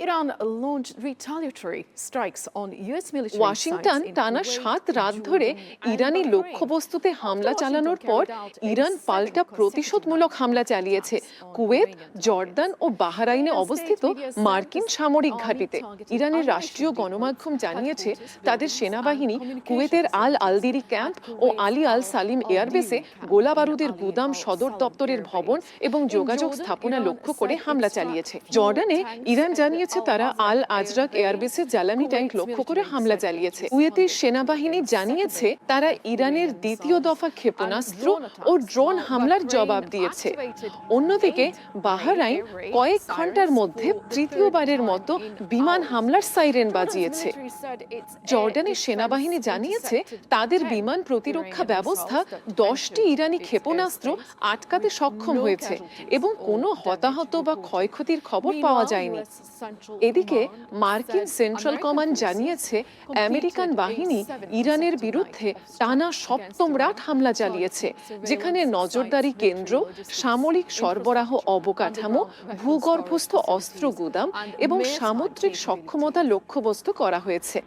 Iran launched retaliatory strikes on US military Washington টানা 7 রাত ধরে ইরানি লক্ষ্যবস্তুতে হামলা চালানোর পর ইরান পাল্টা প্রতিশোধমূলক হামলা চালিয়েছে কুয়েত, জর্দান ও বাহরাইনে অবস্থিত মার্কিন সামরিক ঘাঁটিতে। ইরানের রাষ্ট্রীয় গণমাধ্যম জানিয়েছে তাদের সেনাবাহিনী কুয়েতের আল আলদিরি ক্যাম্প ও আলী আল সালিম এয়ারবেসে গোলাবারুদের গুদাম, সদর দপ্তরের ভবন এবং যোগাযোগ স্থাপনা লক্ষ্য করে হামলা চালিয়েছে। জর্ডানে ইরান জানিয়েছে তারা আল আজরাক এয়ারবেসে জ্বালানি ট্যাঙ্ক লক্ষ্য করে হামলা চালিয়েছে। কুয়েতের সেনাবাহিনী জানিয়েছে তারা ইরানের দ্বিতীয় দফা ক্ষেপণাস্ত্র ও ড্রোন হামলার জবাব দিয়েছে। অন্যদিকে বাহরাইন কয়েক ঘন্টার মধ্যে তৃতীয়বারের মতো বিমান হামলার সাইরেন বাজিয়েছে। জর্ডানের সেনাবাহিনী জানিয়েছে তাদের বিমান প্রতিরক্ষা ব্যবস্থা 10টি ইরানি ক্ষেপণাস্ত্র আটকাতে সক্ষম হয়েছে এবং কোনো হতাহত বা ক্ষয়ক্ষতির খবর পাওয়া যায়নি। এদিকে মার্কিন সেন্ট্রাল কমান্ড জানিয়েছে আমেরিকান বাহিনী ইরানের বিরুদ্ধে টানা 7ম রাত হামলা চালিয়েছে, যেখানে নজরদারি কেন্দ্র, সামরিক সরবরাহ অবকাঠামো, ভূগর্ভস্থ অস্ত্র গুদাম এবং সামুদ্রিক সক্ষমতা লক্ষ্যবস্তু করা হয়েছে।